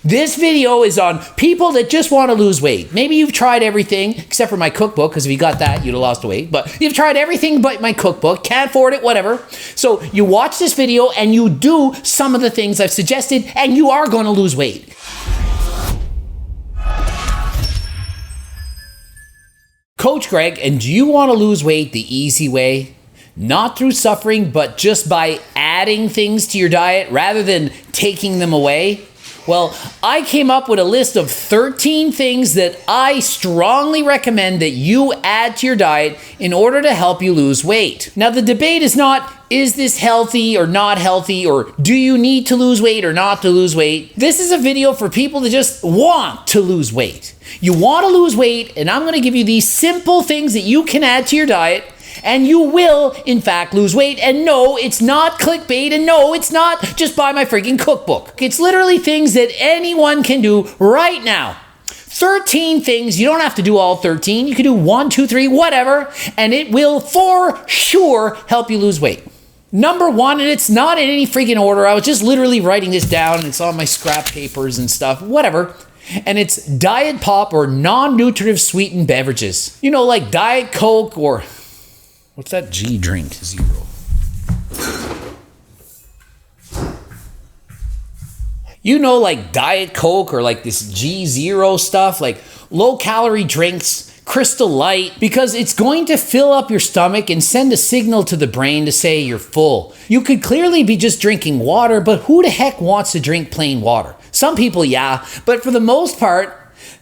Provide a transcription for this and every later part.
This video is on people that just want to lose weight. Maybe you've tried everything except for my cookbook, because if you got that, you'd have lost weight. But you've tried everything but my cookbook, can't afford it, whatever. So you watch this video and you do some of the things I've suggested, and you are going to lose weight. Coach Greg, and do you want to lose weight the easy way? Not through suffering, but just by adding things to your diet rather than taking them away? Well, I came up with a list of 13 things that I strongly recommend that you add to your diet in order to help you lose weight. Now, the debate is not, is this healthy or not healthy, or do you need to lose weight or not to lose weight? This is a video for people that just want to lose weight. You want to lose weight, and I'm going to give you these simple things that you can add to your diet, and you will, in fact, lose weight. And no, it's not clickbait, and no, it's not just buy my freaking cookbook. It's literally things that anyone can do right now. 13 things. You don't have to do all 13. You can do 1, 2, 3, whatever, and it will for sure help you lose weight. Number 1, and it's not in any freaking order. I was just literally writing this down, and it's on my scrap papers and stuff, whatever. And it's diet pop or non-nutritive sweetened beverages. You know, like Diet Coke or... what's that G drink? Zero. You know, like Diet Coke or like this G0 stuff, like low-calorie drinks, Crystal Light, because it's going to fill up your stomach and send a signal to the brain to say you're full. You could clearly be just drinking water, but who the heck wants to drink plain water? Some people, yeah, but for the most part,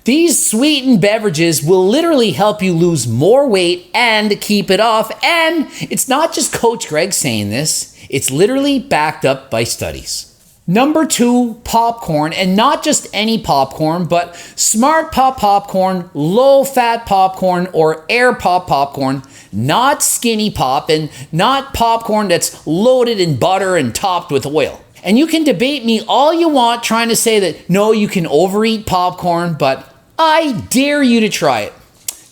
these sweetened beverages will literally help you lose more weight and keep it off. And it's not just Coach Greg saying this, it's literally backed up by studies. Number 2, popcorn, and not just any popcorn, but Smart Pop popcorn, low-fat popcorn, or Air Pop popcorn, not Skinny Pop, and not popcorn that's loaded in butter and topped with oil. And you can debate me all you want trying to say that, no, you can overeat popcorn, but I dare you to try it.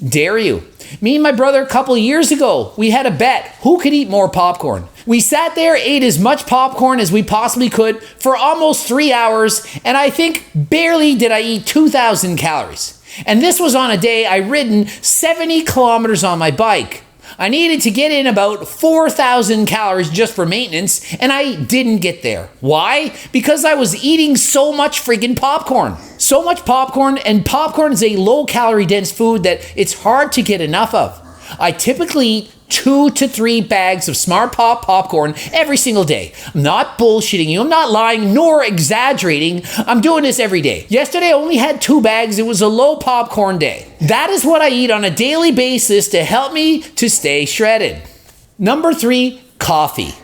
Dare you. Me and my brother a couple of years ago, we had a bet. Who could eat more popcorn? We sat there, ate as much popcorn as we possibly could for almost 3 hours, and I think barely did I eat 2,000 calories. And this was on a day I ridden 70 kilometers on my bike. I needed to get in about 4,000 calories just for maintenance, and I didn't get there. Why? Because I was eating so much friggin' popcorn. So much popcorn, and popcorn is a low-calorie dense food that it's hard to get enough of. I typically eat 2 to 3 bags of Smart Pop popcorn every single day. I'm not bullshitting you. I'm not lying nor exaggerating. I'm doing this every day. Yesterday I only had 2 bags. It was a low popcorn day. That is what I eat on a daily basis to help me to stay shredded. Number 3, coffee.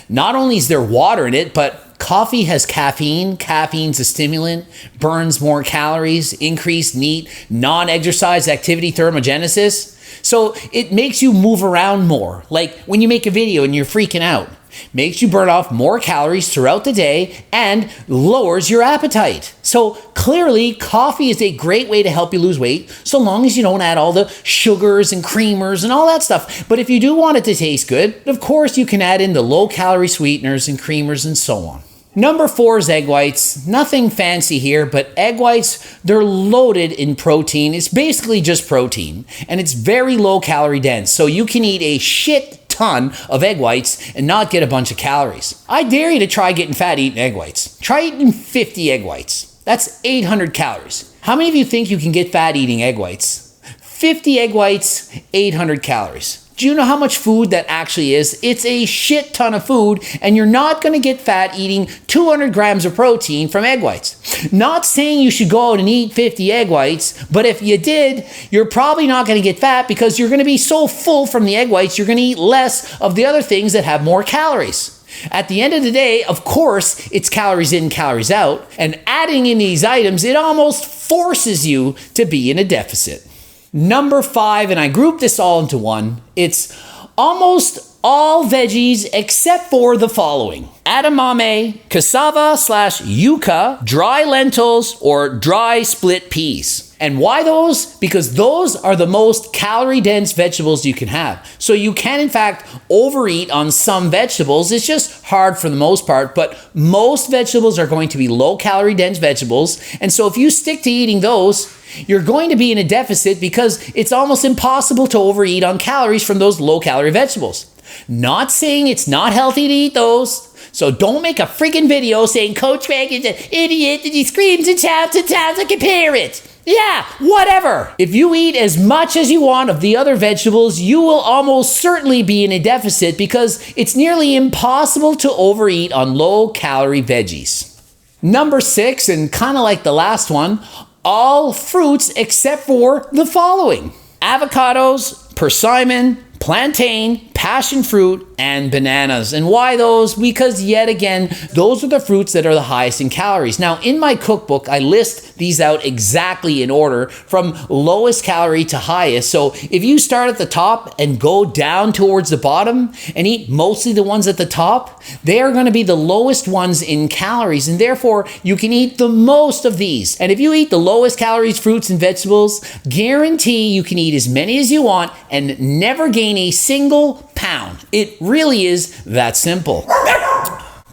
Not only is there water in it, but coffee has caffeine. Caffeine's a stimulant, burns more calories, increased NEAT, non-exercise activity thermogenesis. So it makes you move around more. Like when you make a video and you're freaking out. Makes you burn off more calories throughout the day and lowers your appetite. So clearly, coffee is a great way to help you lose weight, so long as you don't add all the sugars and creamers and all that stuff. But if you do want it to taste good, of course you can add in the low-calorie sweeteners and creamers and so on. Number 4 is egg whites. Nothing fancy here, but egg whites, they're loaded in protein. It's basically just protein, and it's very low calorie dense, so you can eat a shit ton of egg whites and not get a bunch of calories. I dare you to try getting fat eating egg whites. Try eating 50 egg whites. That's 800 calories. How many of you think you can get fat eating egg whites? 50 egg whites, 800 calories. Do you know how much food that actually is? It's a shit ton of food, and you're not going to get fat eating 200 grams of protein from egg whites. Not saying you should go out and eat 50 egg whites, but if you did, you're probably not going to get fat because you're going to be so full from the egg whites, you're going to eat less of the other things that have more calories. At the end of the day, of course, it's calories in, calories out, and adding in these items, it almost forces you to be in a deficit. Number 5, and I grouped this all into one, it's almost all veggies except for the following: edamame, cassava/yuca, dry lentils, or dry split peas. And why those? Because those are the most calorie-dense vegetables you can have. So you can, in fact, overeat on some vegetables. It's just hard for the most part, but most vegetables are going to be low-calorie dense vegetables. And so if you stick to eating those, you're going to be in a deficit because it's almost impossible to overeat on calories from those low-calorie vegetables. Not saying it's not healthy to eat those. So don't make a freaking video saying Coach Greg is an idiot and he screams and shouts and compare it. Yeah, whatever. If you eat as much as you want of the other vegetables, you will almost certainly be in a deficit because it's nearly impossible to overeat on low-calorie veggies. Number 6, and kind of like the last one, all fruits except for the following: avocados, persimmon, plantain, passion fruit, and bananas. And why those? Because yet again, those are the fruits that are the highest in calories. Now, in my cookbook, I list these out exactly in order from lowest calorie to highest. So if you start at the top and go down towards the bottom and eat mostly the ones at the top, they are going to be the lowest ones in calories, and therefore you can eat the most of these. And if you eat the lowest calories fruits and vegetables, guarantee you can eat as many as you want and never gain a single pound. It really is that simple.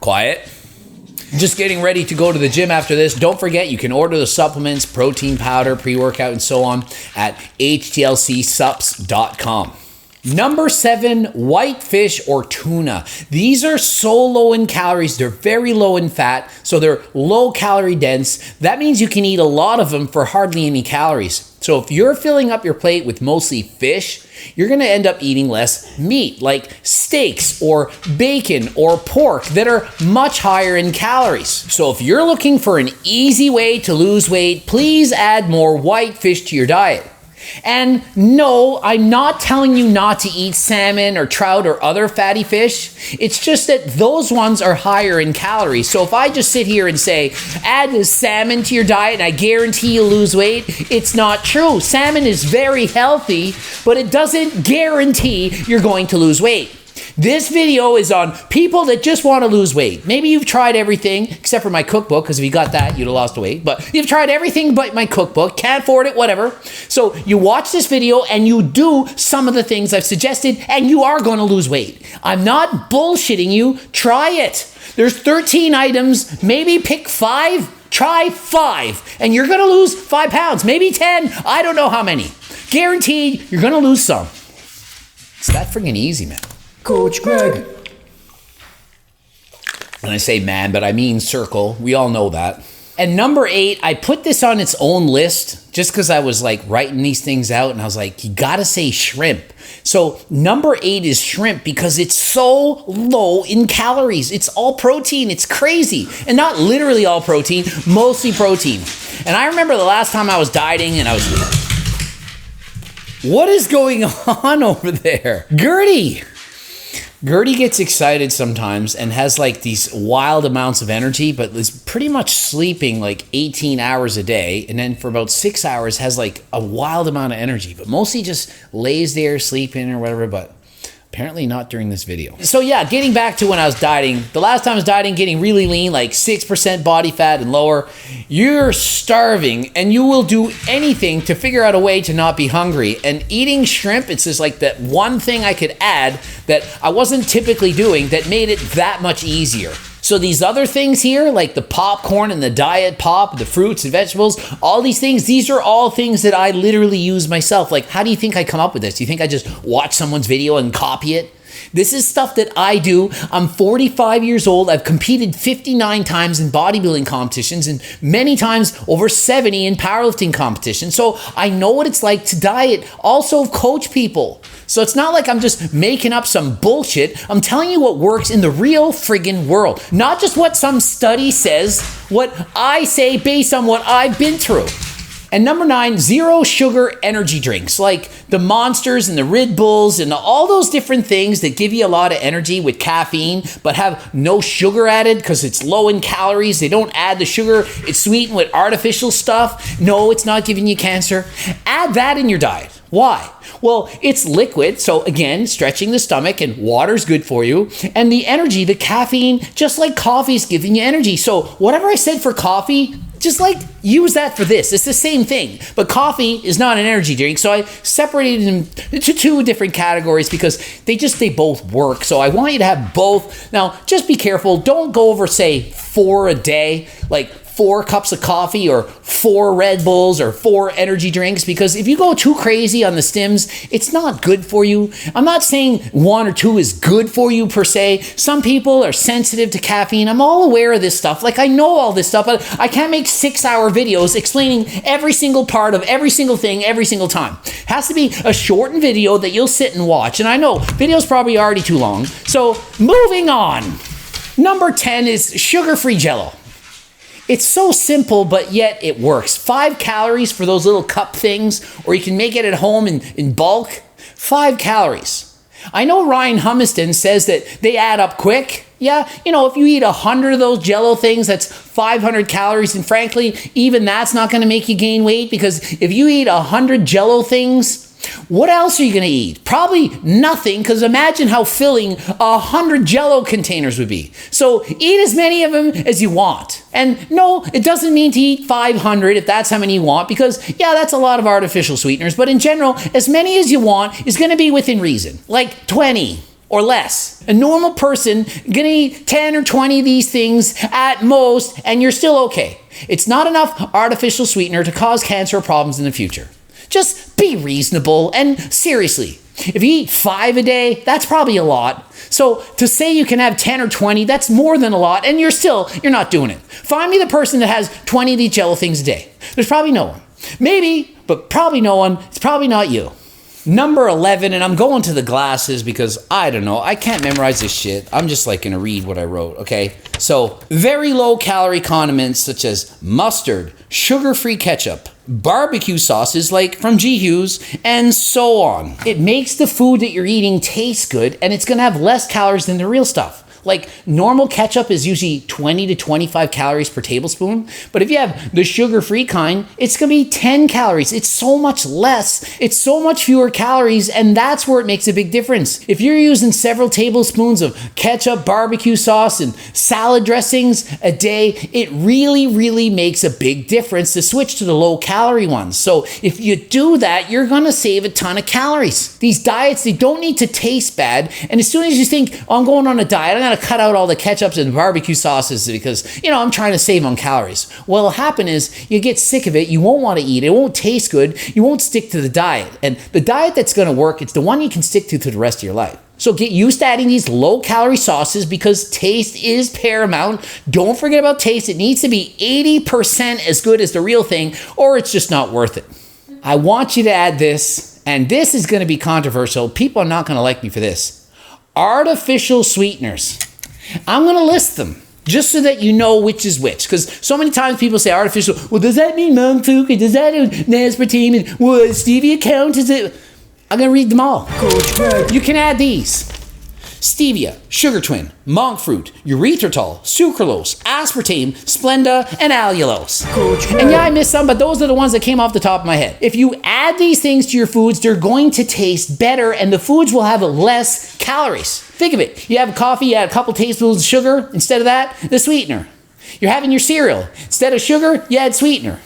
Quiet. Just getting ready to go to the gym after this. Don't forget, you can order the supplements, protein powder, pre-workout, and so on at htlcsups.com. Number 7, white fish or tuna. These are so low in calories. They're very low in fat, so they're low calorie dense. That means you can eat a lot of them for hardly any calories. So if you're filling up your plate with mostly fish, you're going to end up eating less meat, like steaks or bacon or pork that are much higher in calories. So if you're looking for an easy way to lose weight, please add more white fish to your diet. And no, I'm not telling you not to eat salmon or trout or other fatty fish. It's just that those ones are higher in calories. So if I just sit here and say, add salmon to your diet and I guarantee you'll lose weight, it's not true. Salmon is very healthy, but it doesn't guarantee you're going to lose weight. This video is on people that just want to lose weight. Maybe you've tried everything except for my cookbook, because if you got that, you'd have lost weight. But you've tried everything but my cookbook, can't afford it, whatever. So you watch this video and you do some of the things I've suggested and you are going to lose weight. I'm not bullshitting you. Try it. There's 13 items. Maybe pick 5. Try 5 and you're going to lose 5 pounds, maybe 10. I don't know how many. Guaranteed you're going to lose some. It's that freaking easy, man. Coach Greg. And I say man, but I mean circle. We all know that. And number 8, I put this on its own list just because I was like writing these things out and I was like, you gotta say shrimp. So number 8 is shrimp because it's so low in calories. It's all protein. It's crazy. And not literally all protein, mostly protein. And I remember the last time I was dieting and I was, what is going on over there? Gertie gets excited sometimes and has like these wild amounts of energy, but is pretty much sleeping like 18 hours a day. And then for about 6 hours has like a wild amount of energy, but mostly just lays there sleeping or whatever, but apparently not during this video. So yeah, getting back to when I was dieting, the last time I was dieting, getting really lean, like 6% body fat and lower, you're starving and you will do anything to figure out a way to not be hungry. And eating shrimp, it's just like that one thing I could add that I wasn't typically doing that made it that much easier. So these other things here, like the popcorn and the diet pop, the fruits and vegetables, all these things, these are all things that I literally use myself. Like, how do you think I come up with this? Do you think I just watch someone's video and copy it? This is stuff that I do. I'm 45 years old. I've competed 59 times in bodybuilding competitions and many times over 70 in powerlifting competitions. So I know what it's like to diet, also coach people. So it's not like I'm just making up some bullshit. I'm telling you what works in the real friggin' world. Not just what some study says, what I say based on what I've been through. And number 9, zero sugar energy drinks like the Monsters and the Red Bulls and all those different things that give you a lot of energy with caffeine but have no sugar added because it's low in calories. They don't add the sugar. It's sweetened with artificial stuff. No, it's not giving you cancer. Add that in your diet. Why? Well, it's liquid, so again, stretching the stomach, and water's good for you. And the energy, the caffeine, just like coffee is giving you energy. So whatever I said for coffee, just like use that for this. It's the same thing, but coffee is not an energy drink. So I separated them into 2 different categories because they both work. So I want you to have both. Now, just be careful. Don't go over, say, 4 a day, like 4 cups of coffee or 4 Red Bulls or 4 energy drinks, because if you go too crazy on the stims, it's not good for you. I'm not saying 1 or 2 is good for you per se. Some people are sensitive to caffeine. I'm all aware of this stuff. Like, I know all this stuff, but I can't make 6-hour videos explaining every single part of every single thing every single time. It has to be a shortened video that you'll sit and watch. And I know videos probably already too long. So moving on. Number 10 is sugar-free JELLO. It's so simple, but yet it works. 5 calories for those little cup things, or you can make it at home in bulk. 5 calories. I know Ryan Humiston says that they add up quick. Yeah, you know, if you eat 100 of those JELLO things, that's 500 calories. And frankly, even that's not going to make you gain weight, because if you eat 100 JELLO things, what else are you going to eat? Probably nothing, because imagine how filling 100 JELLO containers would be. So eat as many of them as you want. And no, it doesn't mean to eat 500 if that's how many you want, because yeah, that's a lot of artificial sweeteners. But in general, as many as you want is going to be within reason, like 20 or less. A normal person gonna eat 10 or 20 of these things at most, and you're still okay. It's not enough artificial sweetener to cause cancer or problems in the future. Just be reasonable, and seriously, if you eat 5 a day, that's probably a lot. So to say you can have 10 or 20, that's more than a lot, and you're not doing it. Find me the person that has 20 of these JELLO things a day. There's probably no one. Maybe, but probably no one. It's probably not you. Number 11, and I'm going to the glasses because I don't know, I can't memorize this shit. I'm just like gonna read what I wrote, okay? So, very low calorie condiments such as mustard, sugar-free ketchup, barbecue sauces like from G. Hughes, and so on. It makes the food that you're eating taste good, and it's gonna have less calories than the real stuff. Like, normal ketchup is usually 20 to 25 calories per tablespoon. But if you have the sugar-free kind, it's going to be 10 calories. It's so much less. It's so much fewer calories, and that's where it makes a big difference. If you're using several tablespoons of ketchup, barbecue sauce, and salad dressings a day, it really, really makes a big difference to switch to the low-calorie ones. So if you do that, you're going to save a ton of calories. These diets, they don't need to taste bad. And as soon as you think, oh, I'm going on a diet, I'm going to cut out all the ketchups and barbecue sauces because, you know, I'm trying to save on calories. What'll happen is you get sick of it. You won't want to eat it. It won't taste good. You won't stick to the diet. And the diet that's going to work, it's the one you can stick to the rest of your life. So get used to adding these low-calorie sauces because taste is paramount. Don't forget about taste. It needs to be 80% as good as the real thing, or it's just not worth it. I want you to add this, and this is going to be controversial. People are not going to like me for this. Artificial sweeteners. I'm going to list them just so that you know which is which. Because so many times people say artificial. Well, does that mean monk fruit? Does that mean aspartame? And well, stevia count? Is it? I'm going to read them all. You can add these. Stevia, sugar twin, monk fruit, erythritol, sucralose, aspartame, Splenda, and allulose. And yeah, I missed some, but those are the ones that came off the top of my head. If you add these things to your foods, they're going to taste better, and the foods will have less calories. Think of it. You have coffee, you add a couple tablespoons of sugar. Instead of that, the sweetener. You're having your cereal. Instead of sugar, you add sweetener.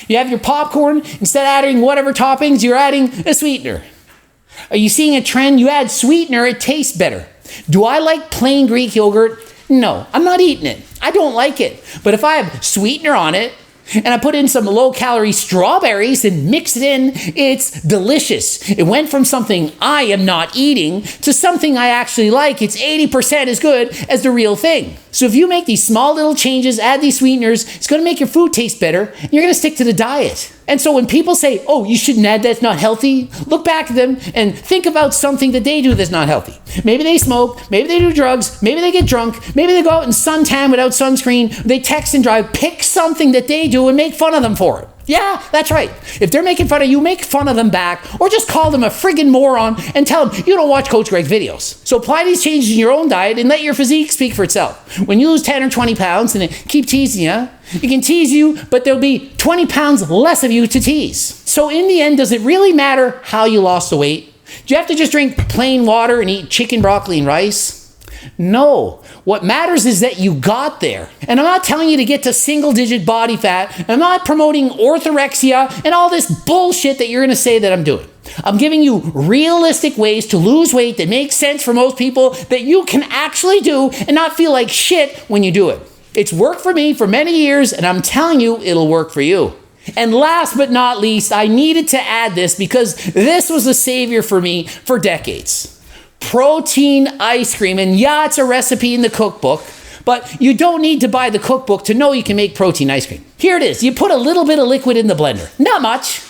You have your popcorn. Instead of adding whatever toppings, you're adding a sweetener. Are you seeing a trend? You add sweetener, it tastes better. Do I like plain Greek yogurt? No, I'm not eating it. I don't like it. But if I have sweetener on it, and I put in some low-calorie strawberries and mix it in, it's delicious. It went from something I am not eating to something I actually like. It's 80% as good as the real thing. So if you make these small little changes, add these sweeteners, it's going to make your food taste better, and you're going to stick to the diet. And so when people say, oh, you shouldn't add that, it's not healthy, look back at them and think about something that they do that's not healthy. Maybe they smoke, maybe they do drugs, maybe they get drunk, maybe they go out and suntan without sunscreen, they text and drive. Pick something that they do and make fun of them for it. Yeah, that's right. If they're making fun of you, make fun of them back, or just call them a friggin' moron and tell them you don't watch Coach Greg's videos. So apply these changes in your own diet and let your physique speak for itself. When you lose 10 or 20 pounds and they keep teasing you, You can tease you, but there'll be 20 pounds less of you to tease. So in the end, does it really matter how you lost the weight? Do you have to just drink plain water and eat chicken, broccoli, and rice? No. What matters is that you got there. And I'm not telling you to get to single-digit body fat. I'm not promoting orthorexia and all this bullshit that you're going to say that I'm doing. I'm giving you realistic ways to lose weight that make sense for most people that you can actually do and not feel like shit when you do it. It's worked for me for many years, and I'm telling you it'll work for you. And last but not least, I needed to add this because this was a savior for me for decades. Protein ice cream. And yeah, it's a recipe in the cookbook, but you don't need to buy the cookbook to know you can make protein ice cream. Here it is. You put a little bit of liquid in the blender. Not much.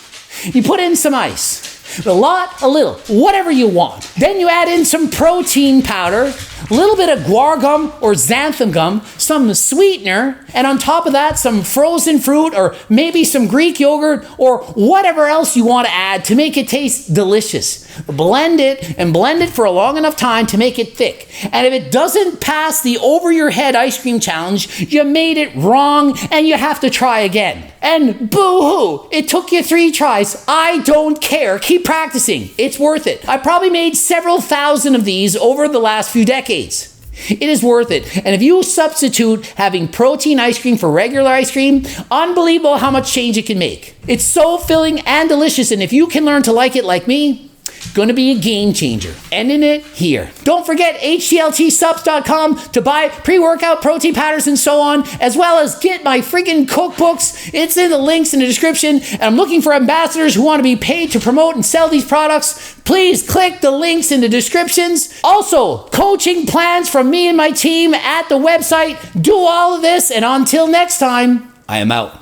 You put in some ice. A lot, a little, whatever you want. Then you add in some protein powder, a little bit of guar gum or xanthan gum, some sweetener, and on top of that, some frozen fruit or maybe some Greek yogurt or whatever else you want to add to make it taste delicious. Blend it and blend it for a long enough time to make it thick. And if it doesn't pass the over your head ice cream challenge, you made it wrong and you have to try again. And boo-hoo, it took you 3 tries. I don't care. Keep practicing. It's worth it. I probably made several thousand of these over the last few decades. It is worth it. And if you substitute having protein ice cream for regular ice cream, unbelievable how much change it can make. It's so filling and delicious, and if you can learn to like it like me, going to be a game changer. Ending it here. Don't forget HCLTsubs.com to buy pre-workout protein powders and so on, as well as get my freaking cookbooks. It's in the links in the description, and I'm looking for ambassadors who want to be paid to promote and sell these products. Please click the links in the descriptions. Also, coaching plans from me and my team at the website. Do all of this, and until next time, I am out.